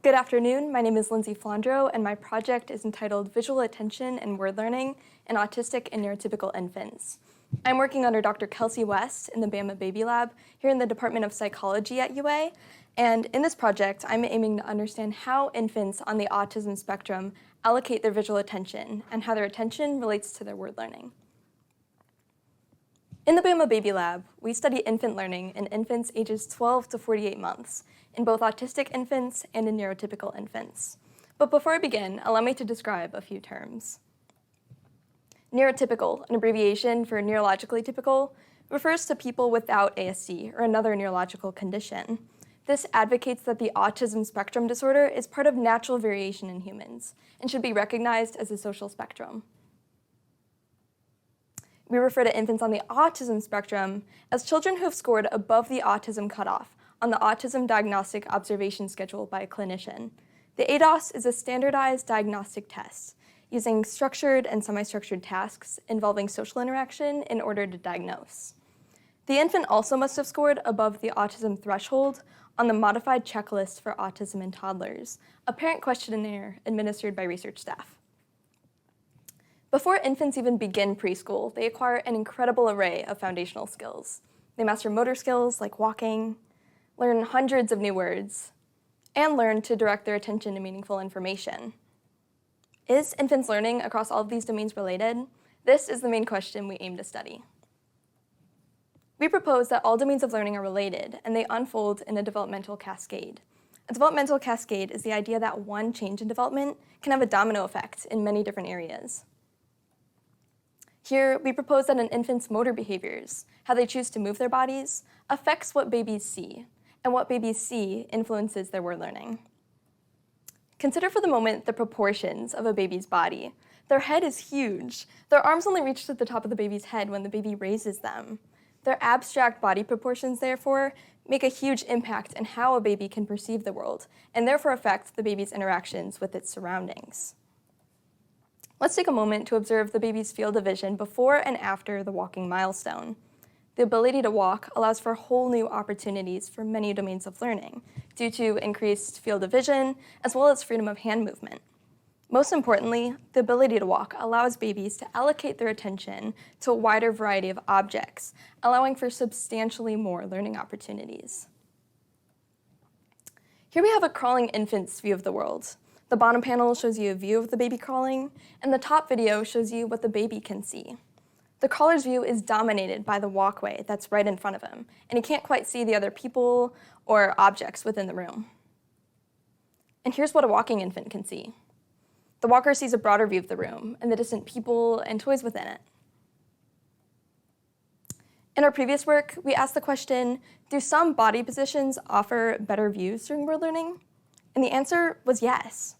Good afternoon, my name is Lindsey Flondro, and my project is entitled Visual Attention and Word Learning in Autistic and Neurotypical Infants. I'm working under Dr. Kelsey West in the Bama Baby Lab here in the Department of Psychology at UA, and in this project, I'm aiming to understand how infants on the autism spectrum allocate their visual attention and how their attention relates to their word learning. In the Bama Baby Lab, we study infant learning in infants ages 12 to 48 months, in both autistic infants and in neurotypical infants. But before I begin, allow me to describe a few terms. Neurotypical, an abbreviation for neurologically typical, refers to people without ASD or another neurological condition. This advocates that the autism spectrum disorder is part of natural variation in humans and should be recognized as a social spectrum. We refer to infants on the autism spectrum as children who have scored above the autism cutoff on the Autism Diagnostic Observation Schedule by a clinician. The ADOS is a standardized diagnostic test using structured and semi-structured tasks involving social interaction in order to diagnose. The infant also must have scored above the autism threshold on the Modified Checklist for Autism in Toddlers, a parent questionnaire administered by research staff. Before infants even begin preschool, they acquire an incredible array of foundational skills. They master motor skills like walking, learn hundreds of new words, and learn to direct their attention to meaningful information. Is infants' learning across all of these domains related? This is the main question we aim to study. We propose that all domains of learning are related, and they unfold in a developmental cascade. A developmental cascade is the idea that one change in development can have a domino effect in many different areas. Here, we propose that an infant's motor behaviors, how they choose to move their bodies, affects what babies see, and what babies see influences their word learning. Consider for the moment the proportions of a baby's body. Their head is huge. Their arms only reach to the top of the baby's head when the baby raises them. Their abstract body proportions, therefore, make a huge impact in how a baby can perceive the world, and therefore affect the baby's interactions with its surroundings. Let's take a moment to observe the baby's field of vision before and after the walking milestone. The ability to walk allows for whole new opportunities for many domains of learning due to increased field of vision as well as freedom of hand movement. Most importantly, the ability to walk allows babies to allocate their attention to a wider variety of objects, allowing for substantially more learning opportunities. Here we have a crawling infant's view of the world. The bottom panel shows you a view of the baby crawling, and the top video shows you what the baby can see. The crawler's view is dominated by the walkway that's right in front of him, and he can't quite see the other people or objects within the room. And here's what a walking infant can see. The walker sees a broader view of the room and the distant people and toys within it. In our previous work, we asked the question, do some body positions offer better views during word learning? And the answer was yes.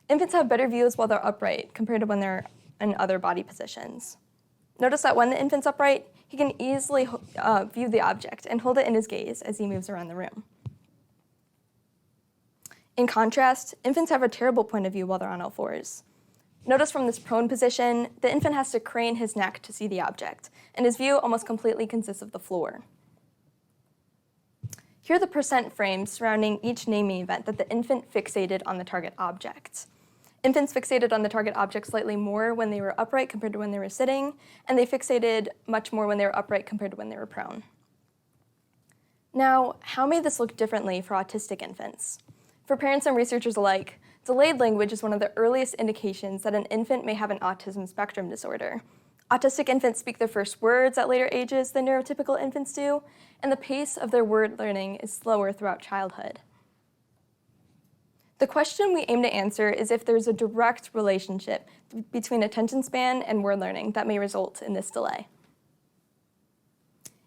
Infants have better views while they're upright compared to when they're in other body positions. Notice that when the infant's upright, he can easily view the object and hold it in his gaze as he moves around the room. In contrast, infants have a terrible point of view while they're on all fours. Notice from this prone position, the infant has to crane his neck to see the object, and his view almost completely consists of the floor. Here are the percent frames surrounding each naming event that the infant fixated on the target object. Infants fixated on the target object slightly more when they were upright compared to when they were sitting, and they fixated much more when they were upright compared to when they were prone. Now, how may this look differently for autistic infants? For parents and researchers alike, delayed language is one of the earliest indications that an infant may have an autism spectrum disorder. Autistic infants speak their first words at later ages than neurotypical infants do, and the pace of their word learning is slower throughout childhood. The question we aim to answer is if there's a direct relationship between attention span and word learning that may result in this delay.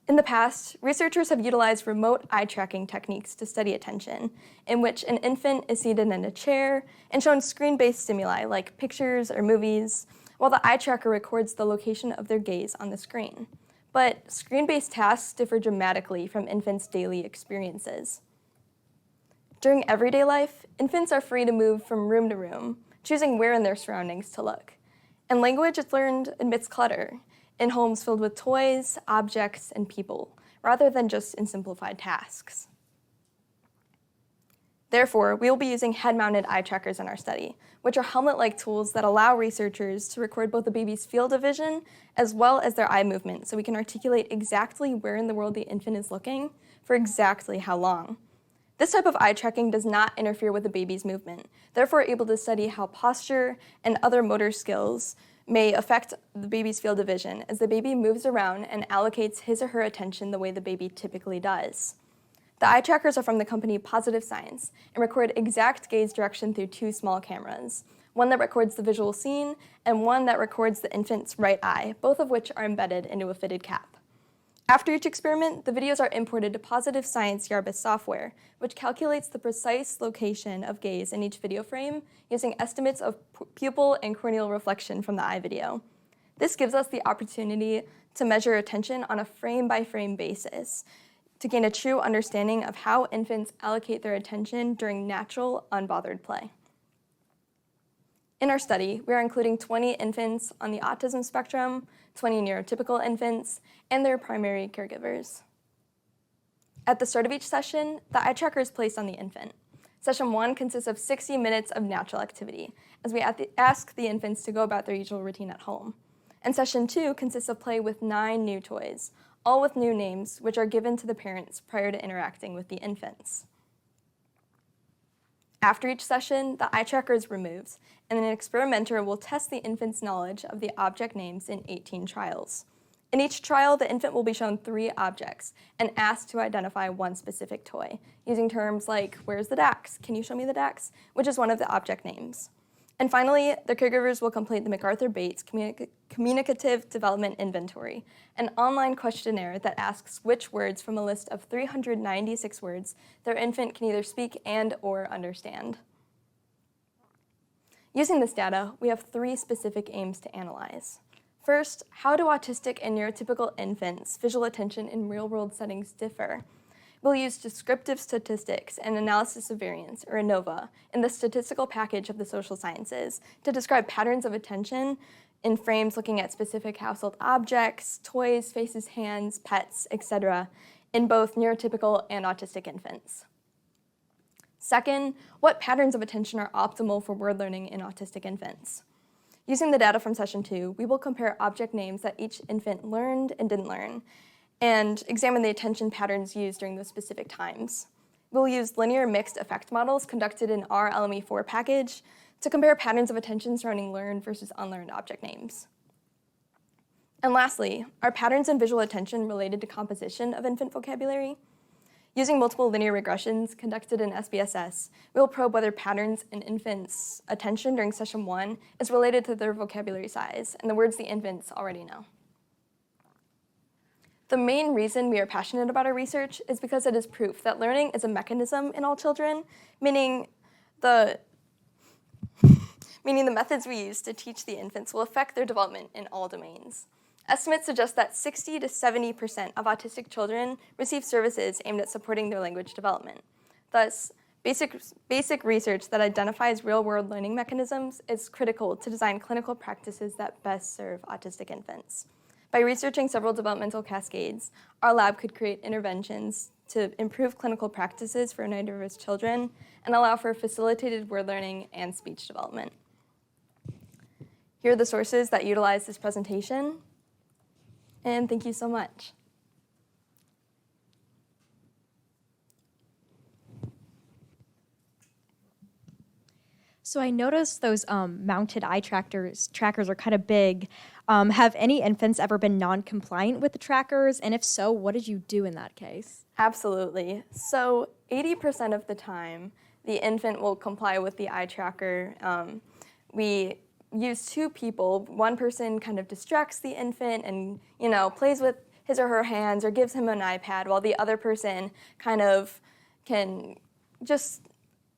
In the past, researchers have utilized remote eye tracking techniques to study attention, in which an infant is seated in a chair and shown screen-based stimuli like pictures or movies, while the eye tracker records the location of their gaze on the screen. But screen-based tasks differ dramatically from infants' daily experiences. During everyday life, infants are free to move from room to room, choosing where in their surroundings to look. And language is learned amidst clutter, in homes filled with toys, objects, and people, rather than just in simplified tasks. Therefore, we will be using head-mounted eye trackers in our study, which are helmet-like tools that allow researchers to record both the baby's field of vision as well as their eye movement, so we can articulate exactly where in the world the infant is looking for exactly how long. This type of eye tracking does not interfere with the baby's movement, therefore able to study how posture and other motor skills may affect the baby's field of vision as the baby moves around and allocates his or her attention the way the baby typically does. The eye trackers are from the company Positive Science and record exact gaze direction through two small cameras, one that records the visual scene and one that records the infant's right eye, both of which are embedded into a fitted cap. After each experiment, the videos are imported to Positive Science Yarbus software, which calculates the precise location of gaze in each video frame using estimates of pupil and corneal reflection from the eye video. This gives us the opportunity to measure attention on a frame-by-frame basis to gain a true understanding of how infants allocate their attention during natural, unbothered play. In our study, we are including 20 infants on the autism spectrum, 20 neurotypical infants, and their primary caregivers. At the start of each session, the eye tracker is placed on the infant. Session 1 consists of 60 minutes of natural activity, as we ask the infants to go about their usual routine at home. And Session 2 consists of play with 9 new toys, all with new names, which are given to the parents prior to interacting with the infants. After each session, the eye tracker is removed, and an experimenter will test the infant's knowledge of the object names in 18 trials. In each trial, the infant will be shown 3 objects and asked to identify one specific toy, using terms like, "Where's the Dax? Can you show me the Dax?" which is one of the object names. And finally, the caregivers will complete the MacArthur Bates Communicative Development Inventory, an online questionnaire that asks which words from a list of 396 words their infant can either speak and/or understand. Using this data, we have 3 specific aims to analyze. First, how do autistic and neurotypical infants' visual attention in real-world settings differ? We'll use descriptive statistics and analysis of variance, or ANOVA, in the statistical package of the social sciences to describe patterns of attention in frames looking at specific household objects, toys, faces, hands, pets, etc., in both neurotypical and autistic infants. Second, what patterns of attention are optimal for word learning in autistic infants? Using the data from Session 2, we will compare object names that each infant learned and didn't learn, and examine the attention patterns used during those specific times. We'll use linear mixed effect models conducted in our LME4 package to compare patterns of attention surrounding learned versus unlearned object names. And lastly, are patterns in visual attention related to composition of infant vocabulary? Using multiple linear regressions conducted in SPSS, we will probe whether patterns in infants' attention during Session 1 is related to their vocabulary size and the words the infants already know. The main reason we are passionate about our research is because it is proof that learning is a mechanism in all children, meaning the methods we use to teach the infants will affect their development in all domains. Estimates suggest that 60 to 70% of autistic children receive services aimed at supporting their language development. Thus, basic research that identifies real-world learning mechanisms is critical to design clinical practices that best serve autistic infants. By researching several developmental cascades, our lab could create interventions to improve clinical practices for neurodiverse children and allow for facilitated word learning and speech development. Here are the sources that utilize this presentation, and thank you so much. So I noticed those mounted eye trackers are kind of big. Have any infants ever been non-compliant with the trackers? And if so, what did you do in that case? Absolutely. So 80% of the time, the infant will comply with the eye tracker. We use 2 people. One person kind of distracts the infant and, plays with his or her hands or gives him an iPad, while the other person kind of can just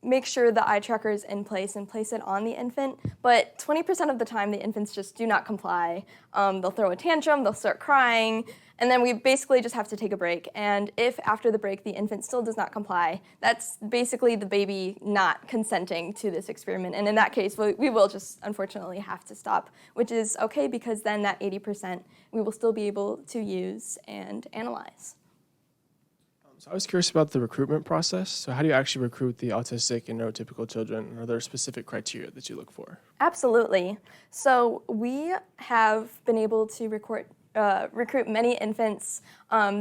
make sure the eye tracker is in place and place it on the infant. But 20% of the time, the infants just do not comply. They'll throw a tantrum, they'll start crying, and then we basically just have to take a break. And if after the break the infant still does not comply, that's basically the baby not consenting to this experiment. And in that case, we will just unfortunately have to stop, which is okay because then that 80% we will still be able to use and analyze. So I was curious about the recruitment process. So how do you actually recruit the autistic and neurotypical children? Are there specific criteria that you look for? Absolutely. So we have been able to recruit many infants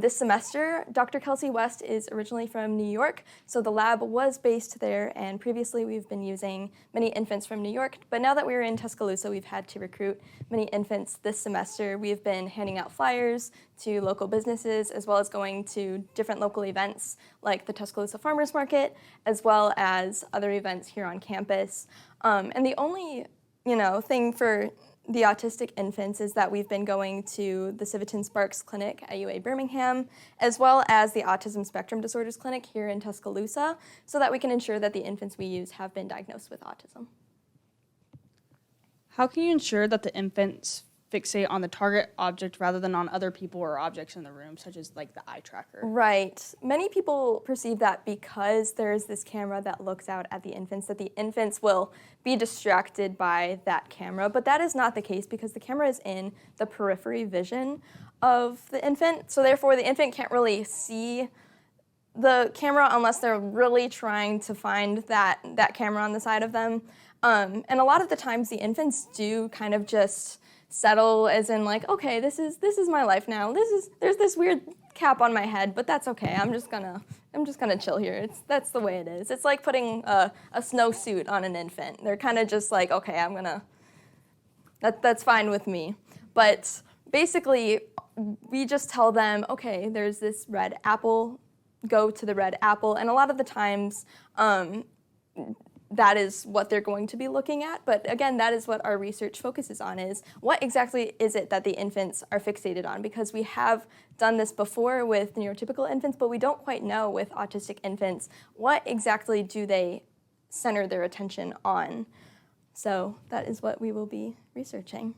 this semester. Dr. Kelsey West is originally from New York, so the lab was based there, and previously we've been using many infants from New York, but now that we're in Tuscaloosa, we've had to recruit many infants this semester. We've been handing out flyers to local businesses, as well as going to different local events like the Tuscaloosa Farmers Market, as well as other events here on campus. And the only thing for the autistic infants is that we've been going to the Civitan Sparks Clinic at UA Birmingham, as well as the Autism Spectrum Disorders Clinic here in Tuscaloosa, so that we can ensure that the infants we use have been diagnosed with autism. How can you ensure that the infants fixate on the target object rather than on other people or objects in the room, such as like the eye tracker? Right. Many people perceive that because there's this camera that looks out at the infants, that the infants will be distracted by that camera, but that is not the case because the camera is in the periphery vision of the infant, so therefore the infant can't really see the camera unless they're really trying to find that camera on the side of them. And a lot of the times the infants do kind of just settle, as in like, okay, this is my life now. There's this weird cap on my head, but that's okay. I'm just gonna chill here. That's the way it is. It's like putting a snowsuit on an infant. They're kind of just like, okay, that's fine with me. But basically, we just tell them, okay, there's this red apple, go to the red apple, and a lot of the times, that is what they're going to be looking at. But again, that is what our research focuses on, is what exactly is it that the infants are fixated on? Because we have done this before with neurotypical infants, but we don't quite know with autistic infants, what exactly do they center their attention on? So that is what we will be researching.